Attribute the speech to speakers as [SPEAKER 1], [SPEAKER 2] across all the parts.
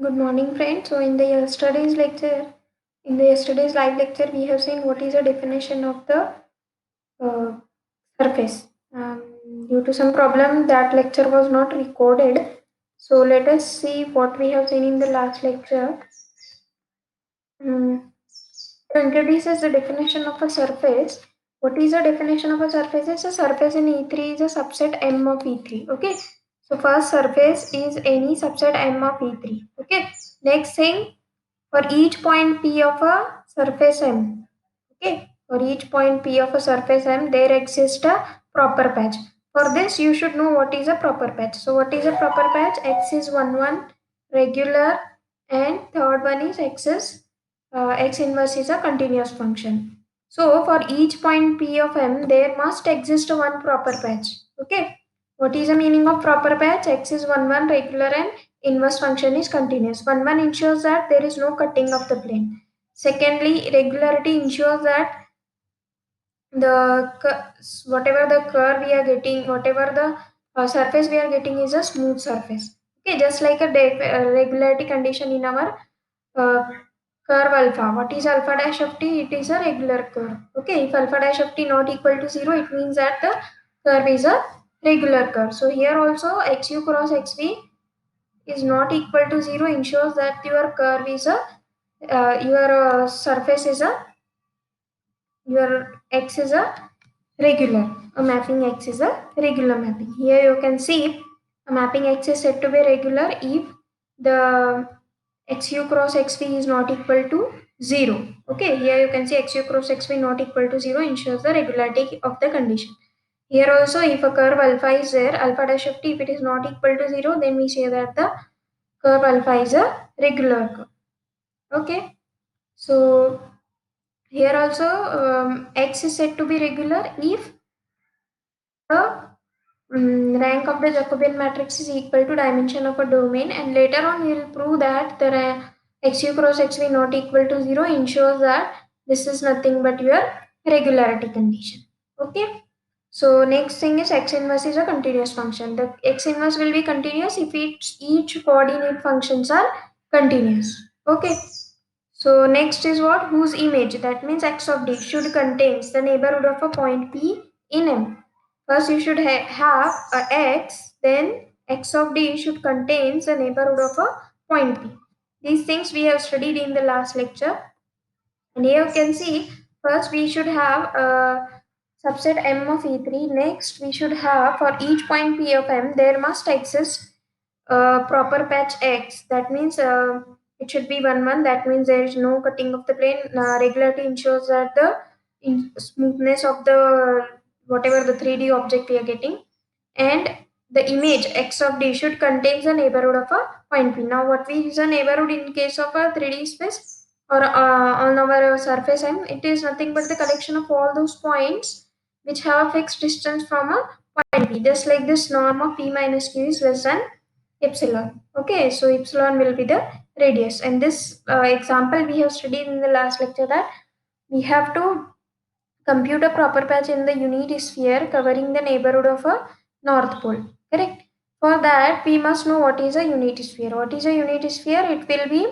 [SPEAKER 1] Good morning, friends. In the yesterday's live lecture, we have seen what is the definition of the uh, surface. Due to some problem, that lecture was not recorded. So let us see what we have seen in the last lecture. Um, to introduce as the definition of a surface. What is the definition of a surface? Is a surface in E3 is a subset M of E3. Okay. So first surface is any subset M of E3. Okay. Next thing, for each point P of a surface M. Okay, for each point P of a surface M, there exists a proper patch. For this, you should know what is a proper patch. So, what is a proper patch? X is 1 regular, and third one is X inverse is a continuous function. So, for each point P of M, there must exist one proper patch. Okay, what is the meaning of proper patch? X is 1 regular and inverse function is continuous. 1 ensures that there is no cutting of the plane. Secondly, regularity ensures that whatever the curve we are getting, whatever the surface we are getting is a smooth surface. Okay, just like regularity condition in our uh, curve alpha. What is alpha dash of t? It is a regular curve. Okay, if alpha dash of t not equal to 0, it means that the curve is a regular curve. So here also xu cross xv is not equal to 0 ensures that your curve is a your surface is a your x is a regular. A mapping x is a regular mapping. Here you can see a mapping x is said to be regular if the xu cross xv is not equal to 0. Okay, here you can see xu cross xv not equal to 0 ensures the regularity of the condition. Here also, if a curve alpha is there, alpha dash of t, if it is not equal to 0, then we say that the curve alpha is a regular curve. Okay, so here also x is said to be regular if the rank of the Jacobian matrix is equal to dimension of a domain, and later on we will prove that the xu cross xv not equal to 0 ensures that this is nothing but your regularity condition. Okay, so next thing is x inverse is a continuous function. The x inverse will be continuous if each coordinate functions are continuous. Okay, so next is what? Whose image? That means x of d should contains the neighborhood of a point P in M. First you should have a x, then x of d should contains the neighborhood of a point P. These things we have studied in the last lecture. And here you can see, first we should have a subset M of E3. Next we should have for each point P of M, there must exist proper patch X. That means it should be 1 That means there is no cutting of the plane. Regularity ensures that the smoothness of the whatever the 3D object we are getting, and the image X of D should contain the neighborhood of a point P. Now, what is a neighborhood in case of a 3D space or on our surface M? It is nothing but the collection of all those points which have a fixed distance from a point P. Just like this norm of P minus Q is less than epsilon. Okay, so epsilon will be the radius, and this example we have studied in the last lecture that we have to compute a proper patch in the unit sphere covering the neighborhood of a north pole. Correct. For that, we must know what is a unit sphere. What is a unit sphere? It will be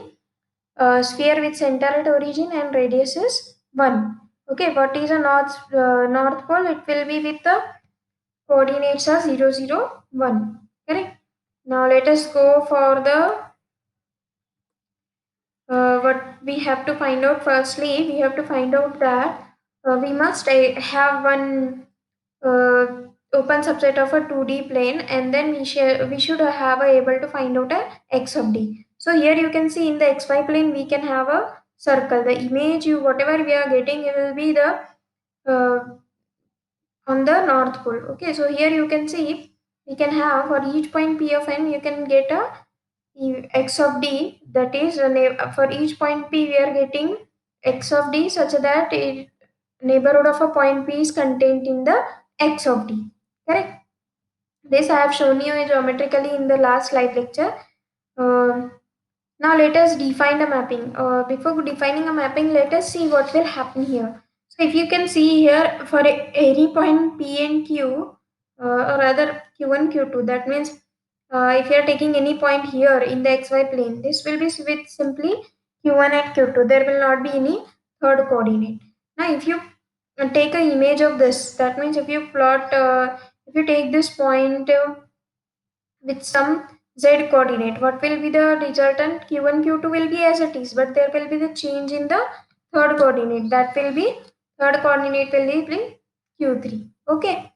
[SPEAKER 1] a sphere with center at origin and radius is 1. Okay, what is a north pole? It will be with the coordinates are 0, 0, 1. Correct. Now let us go for the what we have to find out. Firstly, we have to find out that we must have one uh, open subset of a 2D plane, and then we should have able to find out a x of d. So here you can see in the xy plane we can have a circle. The image you whatever we are getting, it will be the uh, on the north pole. Okay, so here you can see we can have for each point p of n you can get a x of d, that is for each point p we are getting x of d such that neighborhood of a point p is contained in the x of d. Correct. This I have shown you geometrically in the last slide lecture. Um Now let us define a mapping. Before defining a mapping, let us see what will happen here. So if you can see here for any point P and Q, or rather Q1, Q2, that means if you are taking any point here in the xy plane, this will be with simply q1 and q2. There will not be any third coordinate. Now, if you take an image of this, that means if you plot, if you take this point with some z coordinate, what will be the resultant? Q1 q2 will be as it is, but there will be the change in the third coordinate. That will be, third coordinate will be q3. Okay.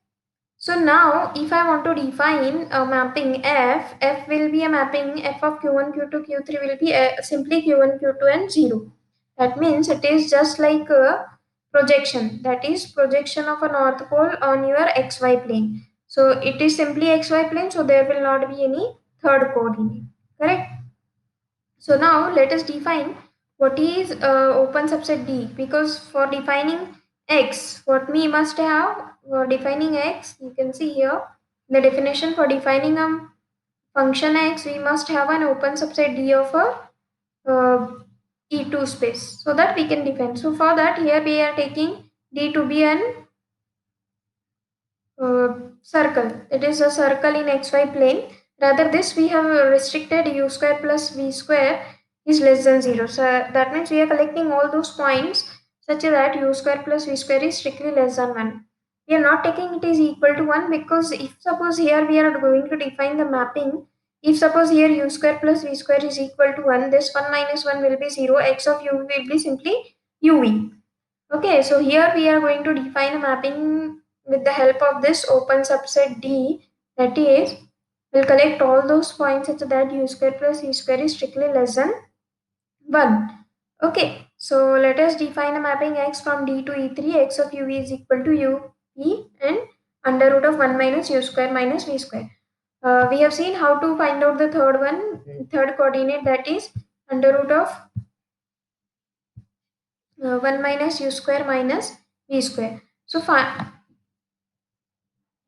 [SPEAKER 1] So now if I want to define a mapping f will be a mapping f of q1 q2 q3 will be simply q1 q2 and 0. That means it is just like a projection, that is projection of a north pole on your xy plane. So it is simply xy plane, so there will not be any third coordinate. Correct? So now let us define what is open subset D, because for defining x, what we must have for defining x, you can see here the definition for defining a function x, we must have an open subset D of a E2 space so that we can define. So for that, here we are taking D to be an circle. It is a circle in xy plane. Rather, this we have restricted u square plus v square is less than 0. So that means we are collecting all those points such that u square plus v square is strictly less than 1. We are not taking it is equal to 1, because if suppose here we are going to define the mapping, if suppose here u square plus v square is equal to 1, this 1 minus 1 will be 0, x of u will be simply uv. Okay, so here we are going to define a mapping with the help of this open subset D, that is, we'll collect all those points such that u square plus v square is strictly less than 1. Okay, so let us define a mapping x from D to E3, x of u is equal to u e and under root of 1 minus u square minus v square. We have seen how to find out the third one, third coordinate, that is under root of 1 minus u square minus v square. So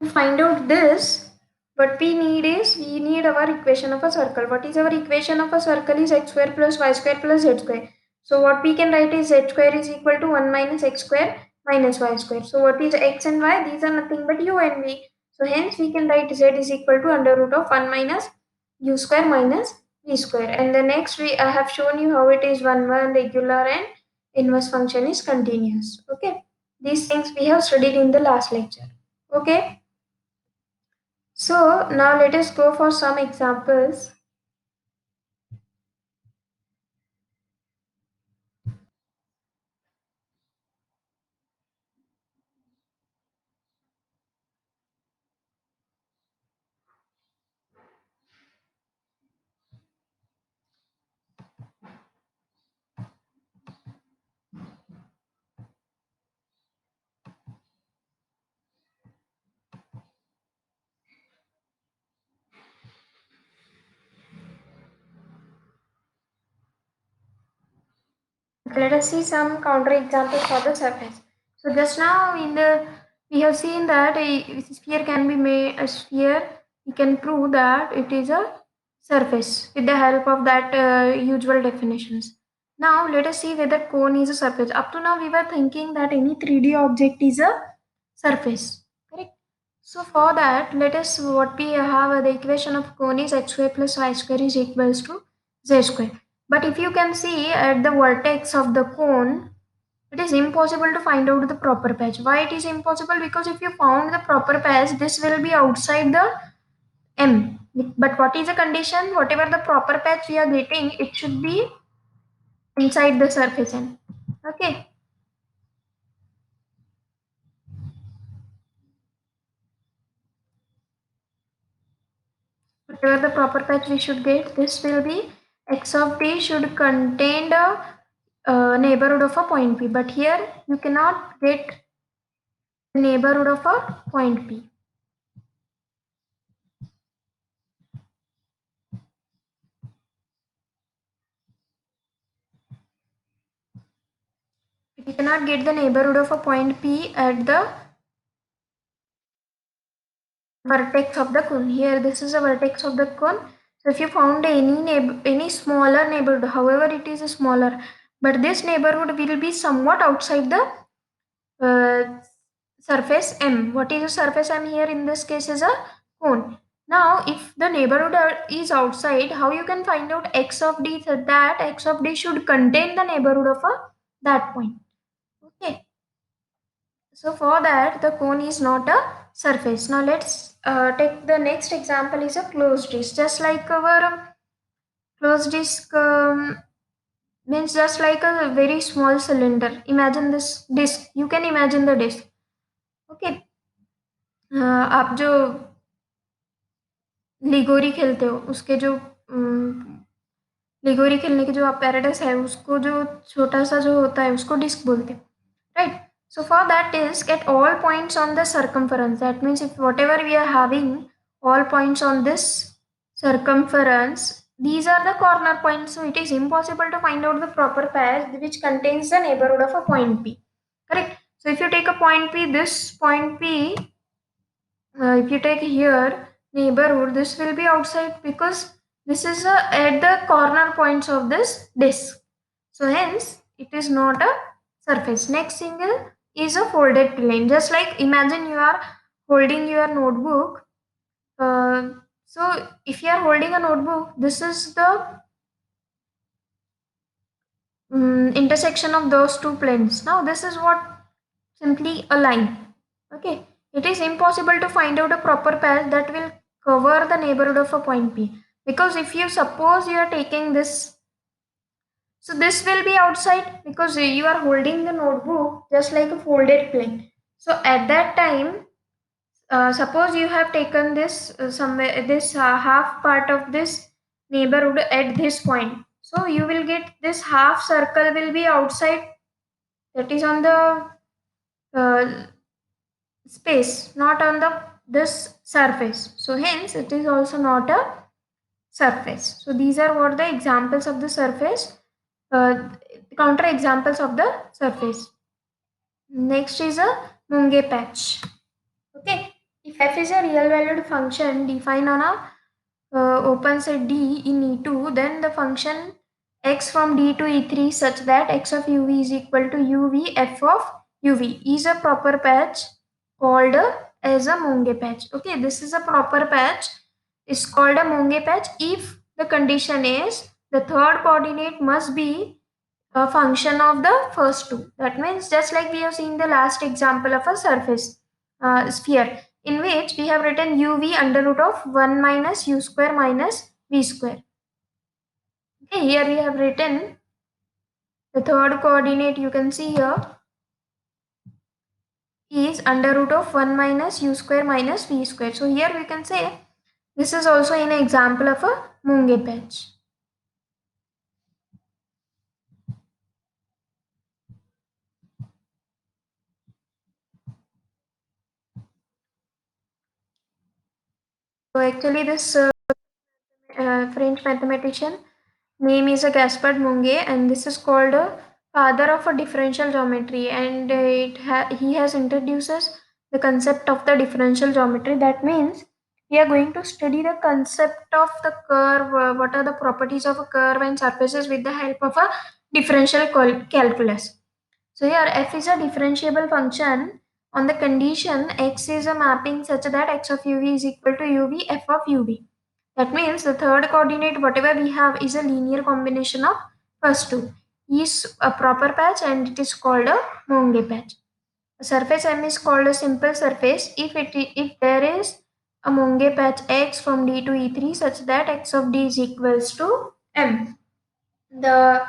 [SPEAKER 1] to find out this, what we need is, we need our equation of a circle. What is our equation of a circle? Is x square plus y square plus z square. So what we can write is z square is equal to 1 minus x square minus y square. So what is x and y? These are nothing but u and v. So hence we can write z is equal to under root of 1 minus u square minus v square. And the next I have shown you how it is 1 regular and inverse function is continuous. Okay. These things we have studied in the last lecture. Okay. So now let us go for some examples. Let us see some counter examples for the surface. So just now in the, we have seen that a sphere can be made a sphere. We can prove that it is a surface with the help of that usual definitions. Now let us see whether cone is a surface. Up to now we were thinking that any 3D object is a surface. Correct. So for that, let us, what we have, the equation of cone is x square plus y square is equals to z square. But if you can see at the vertex of the cone, it is impossible to find out the proper patch. Why it is impossible? Because if you found the proper patch, this will be outside the M. But what is the condition? Whatever the proper patch we are getting, it should be inside the surface M. Okay. Whatever the proper patch we should get, this will be x of t should contain the neighborhood of a point P. But here you cannot get the neighborhood of a point P. You cannot get the neighborhood of a point P at the vertex of the cone. Here, this is a vertex of the cone. So, if you found any smaller neighborhood, however it is smaller, but this neighborhood will be somewhat outside the surface M. What is the surface M here? In this case, is a cone. Now, if the neighborhood is outside, how you can find out x of d? So that x of d should contain the neighborhood of that point. Okay. So for that, the cone is not a surface. Now let's take the next example is a closed disk. Just like our closed disk means just like a very small cylinder. Imagine this disk. You can imagine the disk. Okay. आप जो Liguori खेलते हो उसके जो Liguori खेलने के जो apparatus है उसको जो छोटा सा जो होता है उसको डिस्क बोलते हैं, right? So for that disk at all points on the circumference, that means if whatever we are having all points on this circumference, these are the corner points, so it is impossible to find out the proper path which contains the neighborhood of a point P, correct? So if you take a point P, this point P, if you take here neighborhood, this will be outside because this is at the corner points of this disk. So hence it is not a surface. Next single is a folded plane. Just like imagine you are holding your notebook. So if you are holding a notebook, this is the intersection of those two planes. Now this is what simply a line. Okay, it is impossible to find out a proper path that will cover the neighborhood of a point P, because if you suppose you are taking this, so this will be outside because you are holding the notebook just like a folded plane. So at that time, suppose you have taken this somewhere, this half part of this neighborhood at this point, so you will get this half circle will be outside, that is on the uh, space, not on the this surface. So hence it is also not a surface. So these are what the examples of the surface, counter examples of the surface. Next is a Munge patch. Okay, if f is a real valued function defined on a open set D in E2, then the function x from D to E3 such that x of uv is equal to uv f of uv is a proper patch called as a Monge patch. Okay, this is a proper patch. It's called a Monge patch if the condition is the third coordinate must be a function of the first two. That means just like we have seen the last example of a surface sphere in which we have written uv under root of 1 minus u square minus v square. Okay, here we have written the third coordinate, you can see here, is under root of 1 minus u square minus v square. So here we can say this is also an example of a Munge patch. So actually this French mathematician name is a Gaspard Monge, and this is called a father of a differential geometry, and he has introduces the concept of the differential geometry. That means we are going to study the concept of the curve, what are the properties of a curve and surfaces with the help of a differential calculus. So here f is a differentiable function on the condition x is a mapping such that x of uv is equal to uv f of uv. That means the third coordinate, whatever we have, is a linear combination of first two. Is a proper patch and it is called a Monge patch. A surface M is called a simple surface if there is a Monge patch x from D to E3 such that x of D is equals to M. The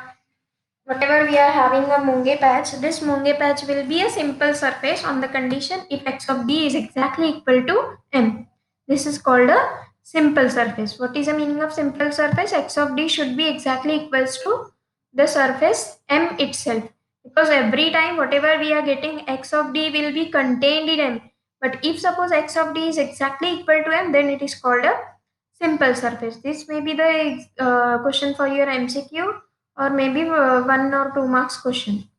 [SPEAKER 1] whatever we are having a Monge patch, this Monge patch will be a simple surface on the condition if x of D is exactly equal to M. This is called a simple surface. What is the meaning of simple surface? X of D should be exactly equals to the surface M itself. Because every time whatever we are getting x of D will be contained in M. But if suppose x of D is exactly equal to M, then it is called a simple surface. This may be the question for your MCQ or maybe 1 or 2 marks question.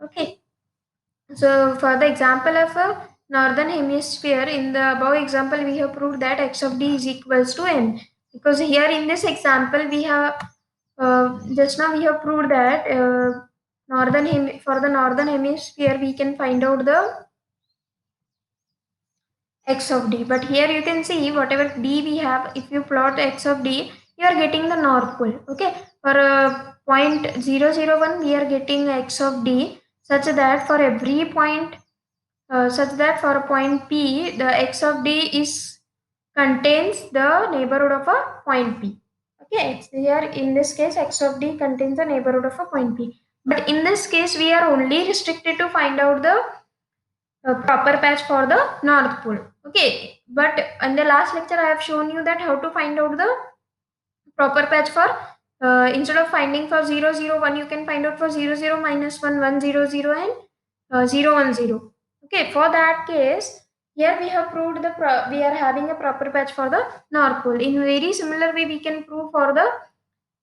[SPEAKER 1] Okay. So for the example of a northern hemisphere, in the above example, we have proved that x of d is equals to n. Because here in this example, we have just now we have proved that for the northern hemisphere, we can find out the x of d. But here you can see whatever d we have, if you plot x of d, you are getting the north pole. Okay, for point 001 we are getting x of d, such that for every point, such that for a point p, the x of d is contains the neighborhood of a point p. Okay, here in this case x of d contains the neighborhood of a point p. But in this case we are only restricted to find out the proper patch for the north pole. Okay, but in the last lecture I have shown you that how to find out the proper patch for, instead of finding for 001 you can find out for 00 minus 1 100 and 010. Okay, for that case here we have proved the we are having a proper patch for the north pole. In very similar way we can prove for the,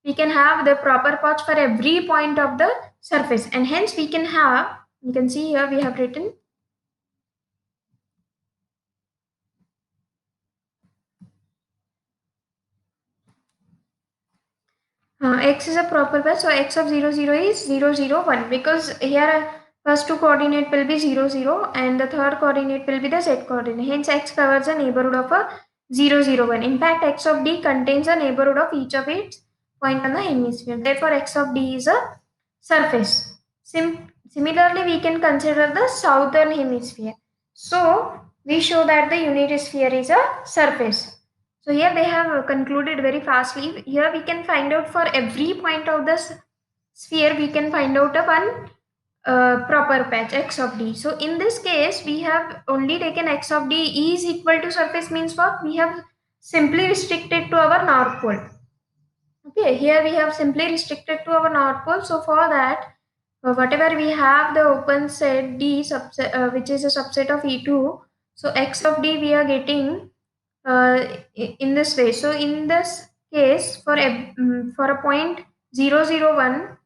[SPEAKER 1] we can have the proper patch for every point of the surface, and hence we can have, you can see here we have written x is a proper pair, so x of 00 is 001, because here first two coordinate will be 00 and the third coordinate will be the z coordinate. Hence x covers a neighborhood of a 001. In fact, x of d contains a neighborhood of each of its point on the hemisphere. Therefore, x of d is a surface. Similarly, we can consider the southern hemisphere. So, we show that the unit sphere is a surface. So here they have concluded very fastly. Here we can find out for every point of the sphere, we can find out a one proper patch x of d. So in this case, we have only taken x of d is equal to surface, means what? We have simply restricted to our north pole. Okay, here we have simply restricted to our north pole. So for that, whatever we have the open set d subset, which is a subset of E2. So x of d we are getting in this way. So in this case, for for a point 001,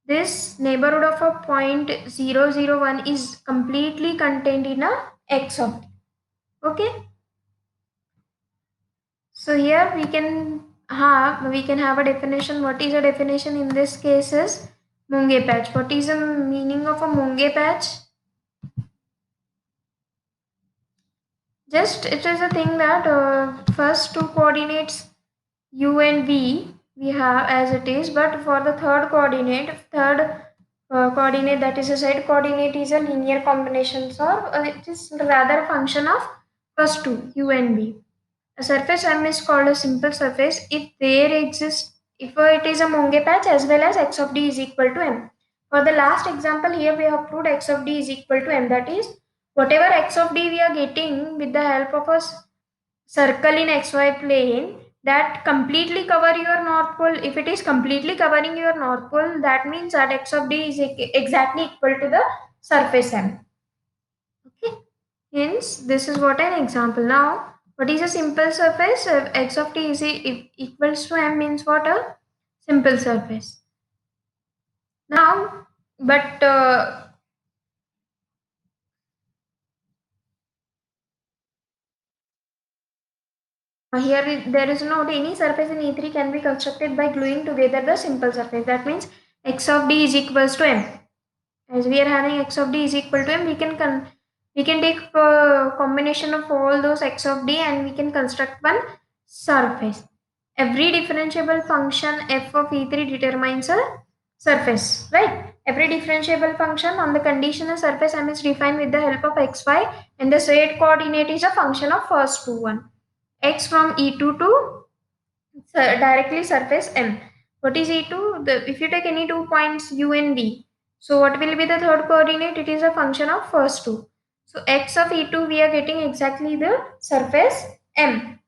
[SPEAKER 1] this neighborhood of a point 001 is completely contained in a x of t. Okay. So here we can have a definition. What is a definition in this case is Munge patch. What is the meaning of a Munge patch? Just it is a thing that first two coordinates u and v we have as it is, but for the third coordinate, that is a z coordinate, is a linear combination, or it is rather a function of first two u and v. A surface M is called a simple surface if there exists, if it is a Monge patch as well as x of d is equal to m. For the last example, here we have proved x of d is equal to m. That is, whatever x of d we are getting with the help of a circle in xy plane that completely cover your north pole. If it is completely covering your north pole, that means that x of d is exactly equal to the surface M. Okay. Hence, this is what an example. Now, what is a simple surface? If x of t is equals to m, means what? A simple surface. Now, but here there is not any surface in E3 can be constructed by gluing together the simple surface. That means x of d is equals to m. As we are having x of d is equal to m, we can take a combination of all those x of d and we can construct one surface. Every differentiable function f of E3 determines a surface, right? Every differentiable function on the condition a surface M is defined with the help of xy, and the z coordinate is a function of first two one. X from E2 to directly surface M. What is E2? If you take any 2 points U and V, so what will be the third coordinate? It is a function of first two. So x of E2 we are getting exactly the surface M.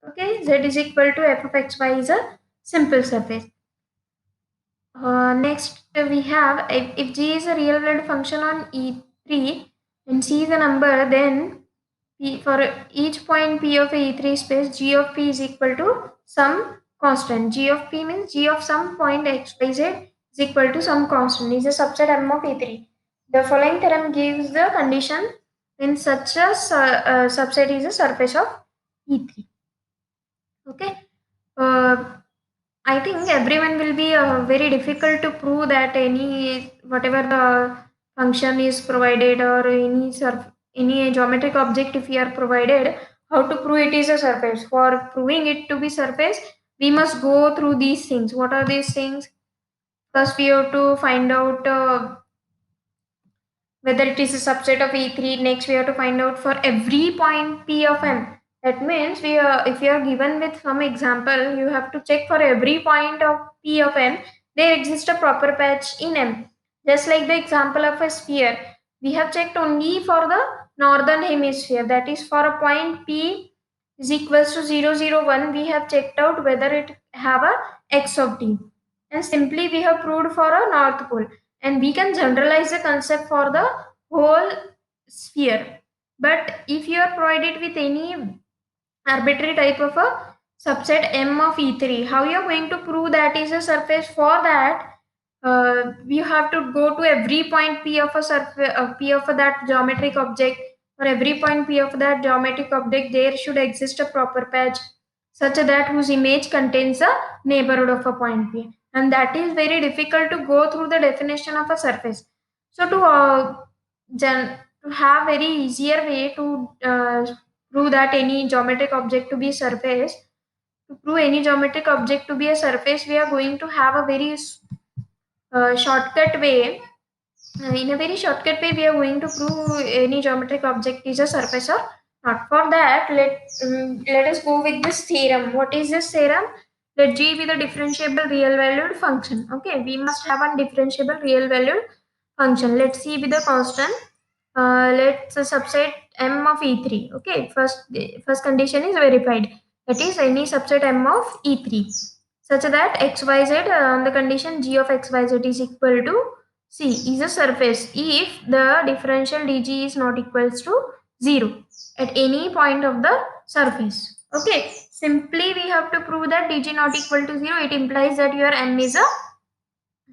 [SPEAKER 1] Okay, Z is equal to f of xy is a simple surface. Next we have, if g is a real valued function on E3 and c is a number, then P, for each point P of a E3 space, g of P is equal to some constant. G of P means g of some point xyz is equal to some constant. Is a subset M of E3. The following theorem gives the condition in such a subset is a surface of E3. Okay. I think everyone will be very difficult to prove that any whatever the function is provided or any any geometric object if we are provided, how to prove it is a surface. For proving it to be surface, we must go through these things. What are these things? First we have to find out whether it is a subset of E3. Next we have to find out for every point P of M. That means if you are given with some example, you have to check for every point of P of M, there exists a proper patch in M. Just like the example of a sphere, we have checked only for the northern hemisphere. That is for a point P is equals to 0, 0, 1. We have checked out whether it have a x of t, and simply we have proved for a north pole, and we can generalize the concept for the whole sphere. But if you are provided with any arbitrary type of a subset M of E3, how you are going to prove that is a surface? For that, we have to go to every point P of a surface, P of that geometric object. For every point P of that geometric object, there should exist a proper patch such that whose image contains the neighborhood of a point P. And that is very difficult to go through the definition of a surface. So to have very easier way to prove that any geometric object to be surface, to prove any geometric object to be a surface, we are going to have a very shortcut way. In a very shortcut way, we are going to prove any geometric object is a surface or not. For that, let us go with this theorem. What is this theorem? Let G be the differentiable real valued function. Okay, we must have a differentiable real valued function. Let C be the constant. Let's subset M of E3. Okay, first condition is verified. That is any subset M of E3 such that xyz on the condition g of xyz is equal to C is a surface if the differential dg is not equals to 0 at any point of the surface. Okay, simply we have to prove that dg not equal to 0. It implies that your M is a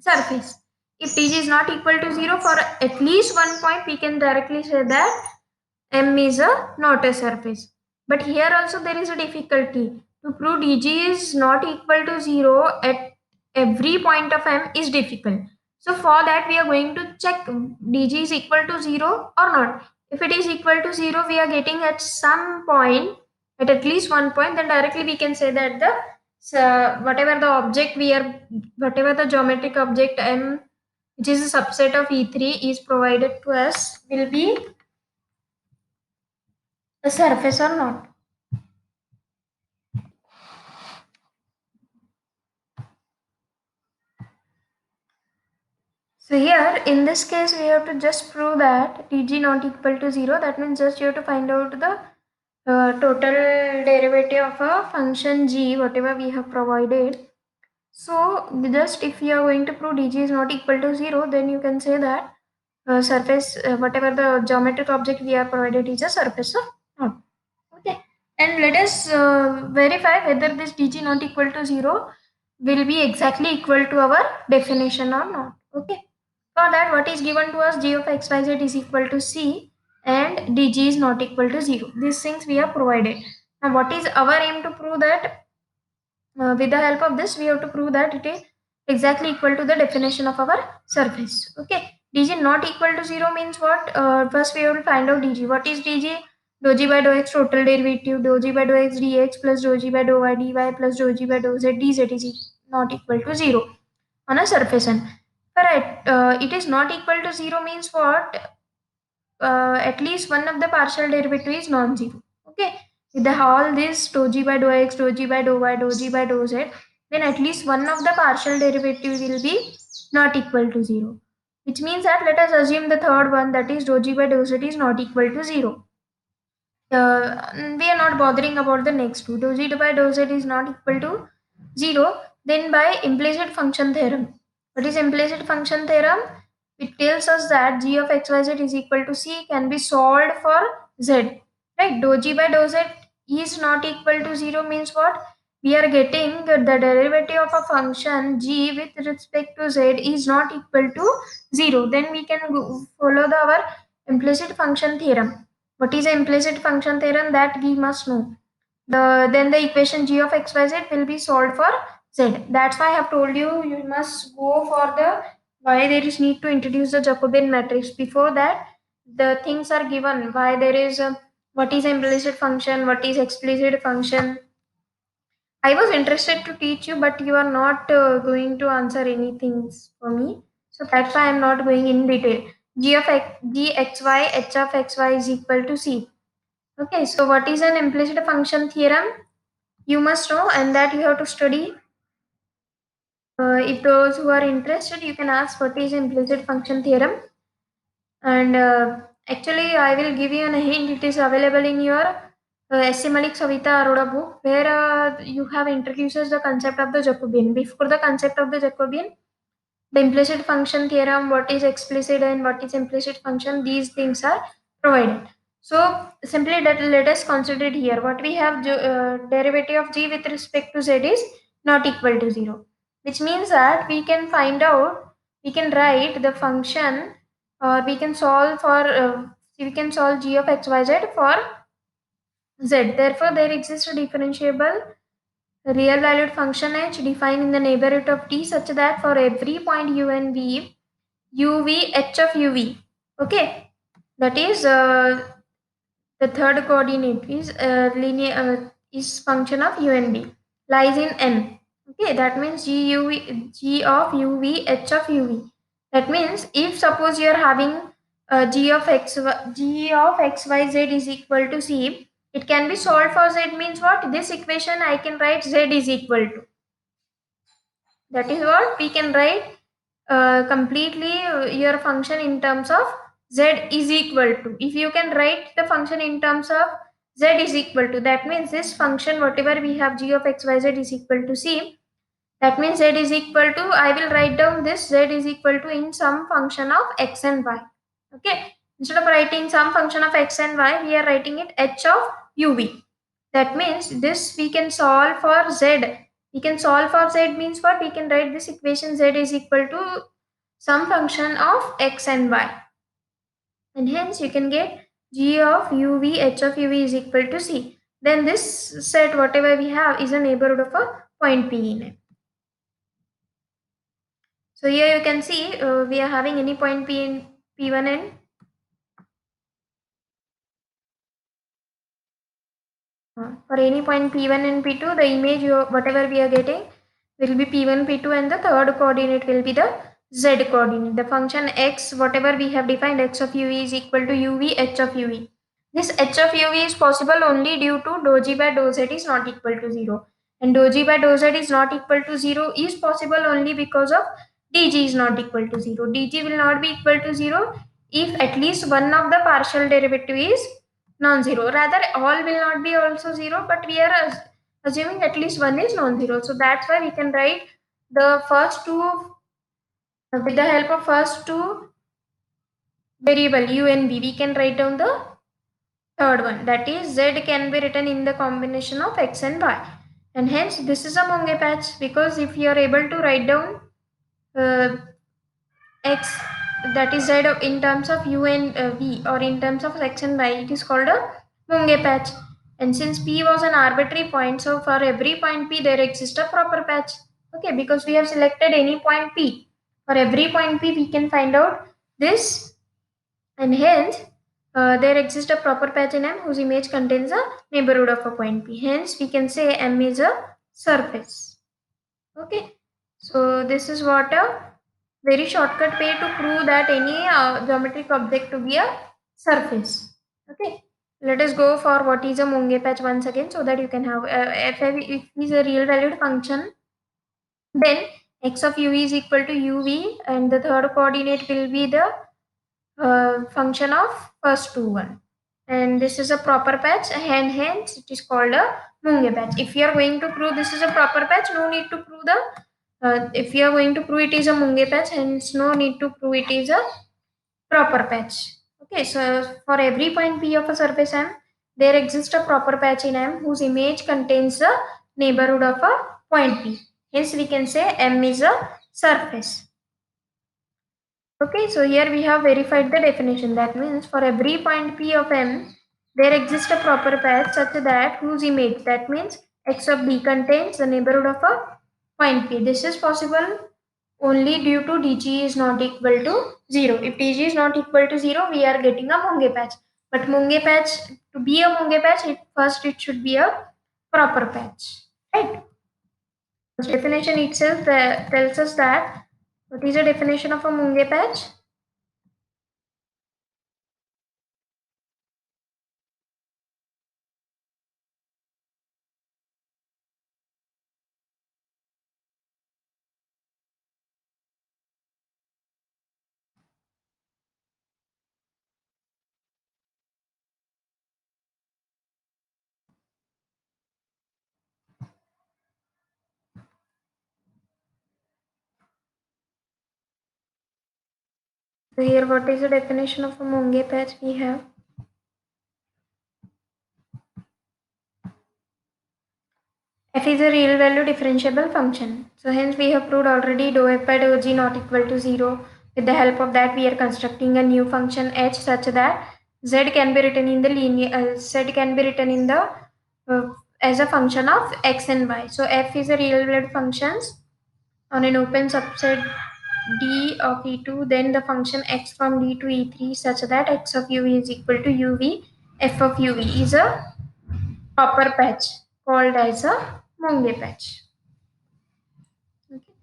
[SPEAKER 1] surface. If dg is not equal to 0 for at least one point, we can directly say that M is not a surface. But here also there is a difficulty. To prove dg is not equal to 0 at every point of M is difficult. So for that we are going to check dg is equal to 0 or not. If it is equal to 0, we are getting at some point, at least one point, then directly we can say that the whatever the object we are, whatever the geometric object M, which is a subset of E3, is provided to us, will be a surface or not. So here in this case we have to just prove that dg not equal to 0. That means just you have to find out the total derivative of a function g whatever we have provided. So just if you are going to prove dg is not equal to 0, then you can say that surface whatever the geometric object we are provided is a surface or not. Okay, and let us verify whether this dg not equal to 0 will be exactly equal to our definition or not. Okay, for that what is given to us, g of xyz is equal to c and dg is not equal to 0. These things we have provided. Now what is our aim to prove that? With the help of this we have to prove that it is exactly equal to the definition of our surface. Okay, dg not equal to 0 means what? First we will find out dg. What is dg? Dou g by dou x total derivative, dou g by dou x dx plus dou g by dou y dy plus dou g by dou z dz is not equal to 0 on a surface n. Correct. It is not equal to 0 means what? At least one of the partial derivative is non-zero. Okay, with the all this dou g by dou x, dou g by dou y, dou g by dou z, then at least one of the partial derivative will be not equal to 0. Which means that let us assume the third one, that is dou g by dou z is not equal to 0. We are not bothering about the next two. Dou g by dou z is not equal to 0. Then by implicit function theorem. What is implicit function theorem? It tells us that g of xyz is equal to c can be solved for z. Right? Dou g by dou z is not equal to 0 means what? We are getting that the derivative of a function g with respect to z is not equal to 0. Then we can follow our implicit function theorem. What is the implicit function theorem? That we must know. Then the equation g of xyz will be solved for z. That's why I have told you you must go for the why there is need to introduce the Jacobian matrix. Before that, the things are given, why there is a, what is implicit function, what is explicit function. I was interested to teach you, but you are not going to answer anything for me. So that's why I'm not going in detail. G of x, g x y, h of x y is equal to c. Okay, so what is an implicit function theorem? You must know, and that you have to study. If those who are interested, you can ask what is implicit function theorem. And actually, I will give you a hint. It is available in your S. C. Malik Savita Arora book, where you have introduces the concept of the Jacobian. Before the concept of the Jacobian, the implicit function theorem, what is explicit and what is implicit function, these things are provided. So simply that let us consider it here. What we have, derivative of g with respect to z is not equal to 0, which means that we can find out, we can write the function, or we can solve for we can solve g of x y z for z. Therefore there exists a differentiable real valued function h defined in the neighborhood of t such that for every point u and v, uv h of uv, okay, that is the third coordinate is linear, is function of u and v, lies in n. Okay, that means g of uv h of uv. That means if suppose you are having g of g of x y z is equal to c, it can be solved for z, means what, this equation I can write z is equal to, that is what we can write completely your function in terms of z is equal to. If you can write the function in terms of z is equal to, that means this function whatever we have g of x y z is equal to c, that means z is equal to, I will write down this z is equal to in some function of x and y. Okay, instead of writing some function of x and y, we are writing it h of uv. That means this we can solve for z. We can solve for z means what? We can write this equation z is equal to some function of x and y. And hence you can get g of uv h of uv is equal to c. Then this set whatever we have is a neighborhood of a point P in it. So here you can see we are having any point P in P1 and for any point P1 and P2, the image whatever we are getting will be P1, P2, and the third coordinate will be the Z coordinate. The function x, whatever we have defined, x of u is equal to uv h of uv. This h of uv is possible only due to dou g by dou z is not equal to 0. And dou g by dou z is not equal to 0 is possible only because of dg is not equal to 0. dg will not be equal to 0 if at least one of the partial derivative is non-zero. Rather, all will not be also 0, but we are assuming at least one is non-zero. So that's why we can write the first two with the help of first two variable u and v. We can write down the third one, that is z can be written in the combination of x and y, and hence this is a Monge patch, because if you are able to write down uh, x, that is z in terms of u and v, or in terms of x and y, it is called a Monge patch. And since p was an arbitrary point, so for every point p there exists a proper patch. Okay, because we have selected any point p, for every point p we can find out this, and hence there exists a proper patch in M whose image contains a neighborhood of a point P. Hence we can say M is a surface. Okay, so this is what a very shortcut way to prove that any geometric object to be a surface. Okay, let us go for what is a Monge patch once again, so that you can have if it is a real valued function, then x of u is equal to uv, and the third coordinate will be the function of first two one, and this is a proper patch, and hence it is called a Monge patch. If you are going to prove this is a proper patch, no need to prove the if you are going to prove it is a Monge patch, hence no need to prove it is a proper patch. Okay, so for every point P of a surface M, there exists a proper patch in M whose image contains the neighborhood of a point P. Hence we can say M is a surface. Okay, so here we have verified the definition. That means for every point P of M, there exists a proper patch such that whose image, that means x of B, contains the neighborhood of a point P. This is possible only due to dg is not equal to 0. If dg is not equal to 0, we are getting a Monge patch. But Monge patch, to be a Monge patch, first it should be a proper patch, right? The definition itself tells us that. What is the definition of a Monge patch? So here, what is the definition of a Monge patch we have? F is a real value differentiable function. So hence we have proved already dou f by dou g not equal to 0. With the help of that, we are constructing a new function h such that z can be written in the z can be written in the uh, as a function of x and y. So f is a real valued functions on an open subset d of e2, then the function x from d to e3 such that x of u is equal to uv, f of uv is a proper patch called as a Monge patch. Okay.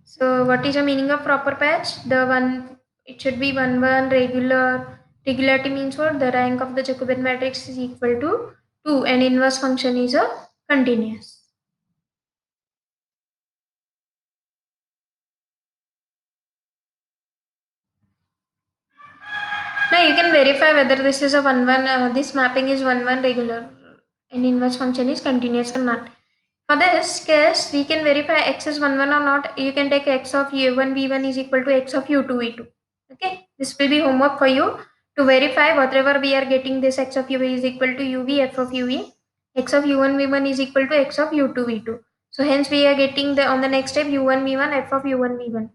[SPEAKER 1] So what is the meaning of proper patch? The one, it should be one regular. Regularity means what? The rank of the Jacobian matrix is equal to 2 and inverse function is a continuous. Now you can verify whether this is a this mapping is one regular and inverse function is continuous or not. For this case, we can verify x is 1 1 or not. You can take x of u1 v1 is equal to x of u2 v2. Okay, this will be homework for you to verify whatever we are getting this x of u is equal to uv f of uv, x of u1 v1 is equal to x of u2 v2. So hence we are getting the on the next step u1 v1 f of u1 v1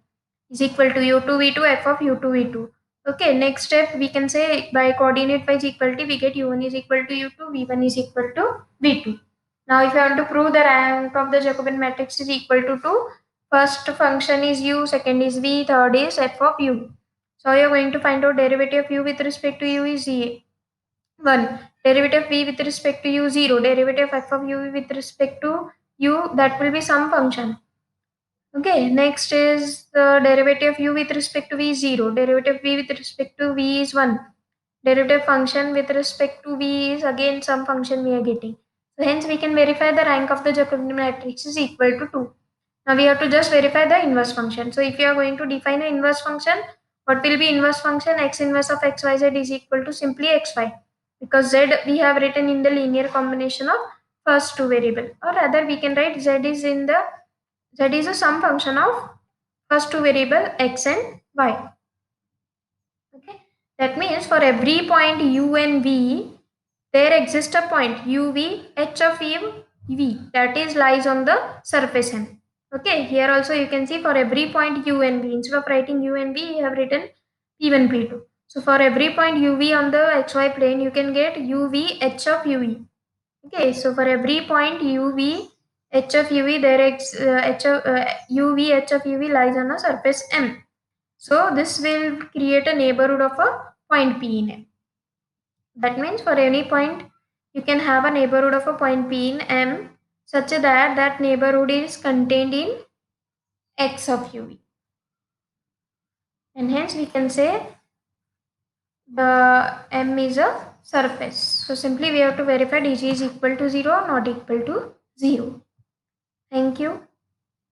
[SPEAKER 1] is equal to u2 v2 f of u2 v2. Okay, next step we can say by coordinate wise equality we get u1 is equal to u2, v1 is equal to v2. Now if you want to prove the rank of the Jacobian matrix is equal to 2, first function is u, second is v, third is f of u. So you are going to find out derivative of u with respect to u is 1, derivative of v with respect to u 0, derivative of f of u with respect to u, that will be some function. Okay, next is the derivative of u with respect to v is 0, derivative of v with respect to v is 1, derivative function with respect to v is again some function we are getting. So hence we can verify the rank of the Jacobian matrix is equal to 2. Now we have to just verify the inverse function. So if you are going to define an inverse function, what will be inverse function? X inverse of xyz is equal to simply xy, because z we have written in the linear combination of first two variable, or rather we can write z is a sum function of first two variable x and y. Okay, that means for every point u and v, there exists a point uv h of v that is lies on the surface m. Okay, here also you can see for every point u and v, instead of writing u and v, you have written p1 p2. So for every point uv on the xy plane, you can get uv h of uv. Okay, so for every point uv h of uv, there uv h of uv lies on a surface m. So this will create a neighborhood of a point P in M. That means for any point, you can have a neighborhood of a point P in M such that that neighborhood is contained in X of UV. And hence we can say the M is a surface. So simply we have to verify dg is equal to 0 or not equal to 0.